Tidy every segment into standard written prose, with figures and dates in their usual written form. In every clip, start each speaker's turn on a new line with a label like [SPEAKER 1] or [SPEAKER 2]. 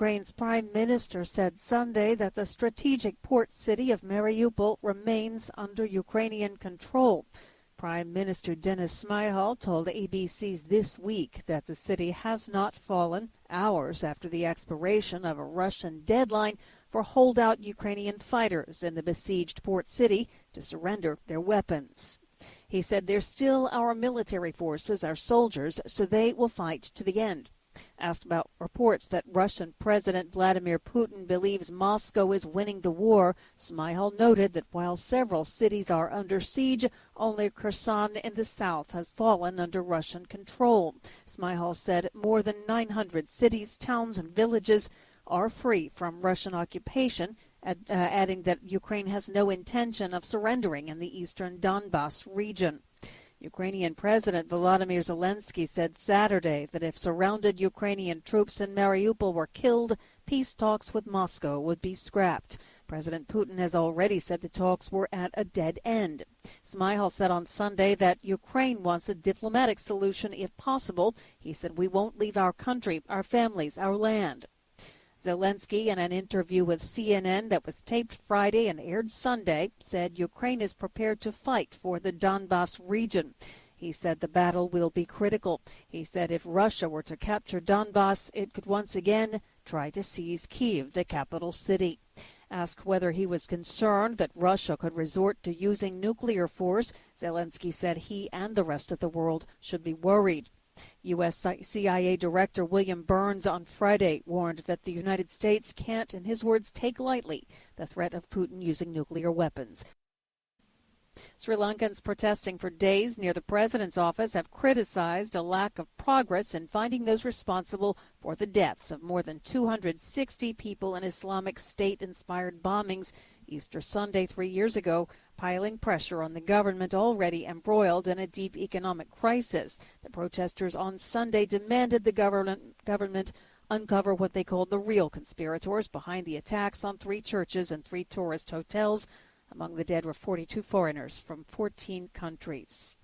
[SPEAKER 1] Ukraine's prime minister said Sunday that the strategic port city of Mariupol remains under Ukrainian control. Prime Minister Denis Shmyhal told ABC's This Week that the city has not fallen hours after the expiration of a Russian deadline for holdout Ukrainian fighters in the besieged port city to surrender their weapons. He said they're still our military forces, our soldiers, so they will fight to the end. Asked about reports that Russian President Vladimir Putin believes Moscow is winning the war, Shmyhal noted that while several cities are under siege, only Kherson in the south has fallen under Russian control. Shmyhal said more than 900 cities, towns, and villages are free from Russian occupation, adding that Ukraine has no intention of surrendering in the eastern Donbas region. Ukrainian President Volodymyr Zelensky said Saturday that if surrounded Ukrainian troops in Mariupol were killed, peace talks with Moscow would be scrapped. President Putin has already said the talks were at a dead end. Shmyhal said on Sunday that Ukraine wants a diplomatic solution if possible. He said, "We won't leave our country, our families, our land." Zelensky, in an interview with CNN that was taped Friday and aired Sunday, said Ukraine is prepared to fight for the Donbas region. He said the battle will be critical. He said if Russia were to capture Donbas, it could once again try to seize Kyiv, the capital city. Asked whether he was concerned that Russia could resort to using nuclear force, Zelensky said he and the rest of the world should be worried. U.S. CIA Director William Burns on Friday warned that the United States can't, in his words, take lightly the threat of Putin using nuclear weapons. Sri Lankans protesting for days near the president's office have criticized a lack of progress in finding those responsible for the deaths of more than 260 people in Islamic State-inspired bombings Easter Sunday 3 years ago, piling pressure on the government already embroiled in a deep economic crisis. The protesters on Sunday demanded the government uncover what they called the real conspirators behind the attacks on 3 churches and 3 tourist hotels. Among the dead were 42 foreigners from 14 countries.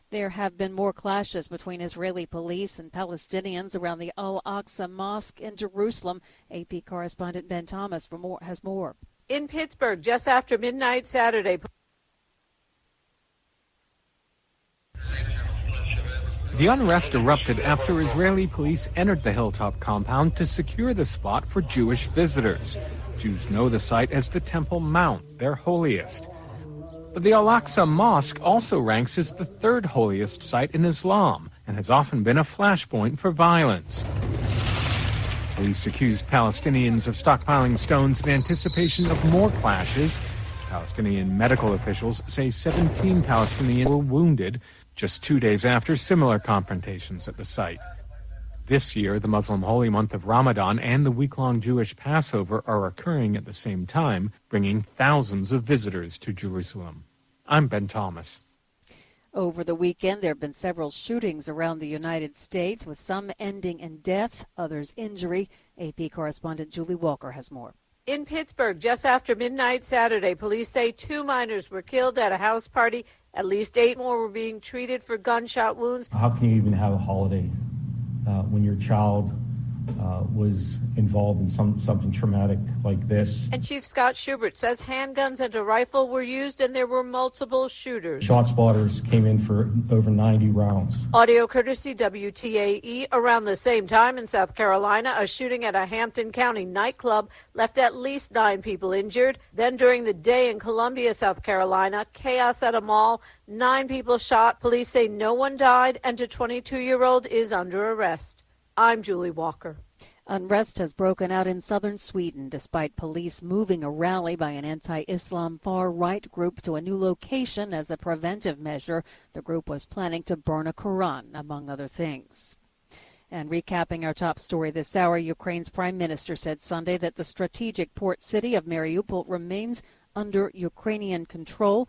[SPEAKER 1] There have been more clashes between Israeli police and Palestinians around the Al-Aqsa Mosque in Jerusalem. AP correspondent Ben Thomas has more.
[SPEAKER 2] In Pittsburgh, just after midnight Saturday.
[SPEAKER 3] The unrest erupted after Israeli police entered the hilltop compound to secure the spot for Jewish visitors. Jews know the site as the Temple Mount, their holiest. But the Al-Aqsa Mosque also ranks as the 3rd holiest site in Islam and has often been a flashpoint for violence. Police accused Palestinians of stockpiling stones in anticipation of more clashes. Palestinian medical officials say 17 Palestinians were wounded just 2 days after similar confrontations at the site. This year, the Muslim holy month of Ramadan and the week-long Jewish Passover are occurring at the same time, bringing thousands of visitors to Jerusalem. I'm Ben Thomas.
[SPEAKER 1] Over the weekend, there have been several shootings around the United States, with some ending in death, others injury. AP correspondent Julie Walker has more.
[SPEAKER 2] In Pittsburgh, just after midnight Saturday, police say 2 minors were killed at a house party. At least 8 more were being treated for gunshot wounds.
[SPEAKER 4] How can you even have a holiday when your child was involved in something traumatic like this?
[SPEAKER 2] And Chief Scott Schubert says handguns and a rifle were used and there were multiple shooters.
[SPEAKER 4] Shot spotters came in for over 90 rounds.
[SPEAKER 2] Audio courtesy WTAE. Around the same time in South Carolina, a shooting at a Hampton County nightclub left at least 9 people injured. Then during the day in Columbia, South Carolina, chaos at a mall, 9 people shot. Police say no one died and a 22-year-old is under arrest. I'm Julie Walker.
[SPEAKER 1] Unrest has broken out in southern Sweden despite police moving a rally by an anti-Islam far-right group to a new location as a preventive measure. The group was planning to burn a Quran, among other things. And recapping our top story this hour, Ukraine's prime minister said Sunday that the strategic port city of Mariupol remains under Ukrainian control.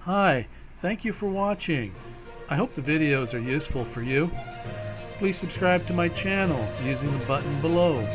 [SPEAKER 5] Hi, thank you for watching. I hope the videos are useful for you. Please subscribe to my channel using the button below.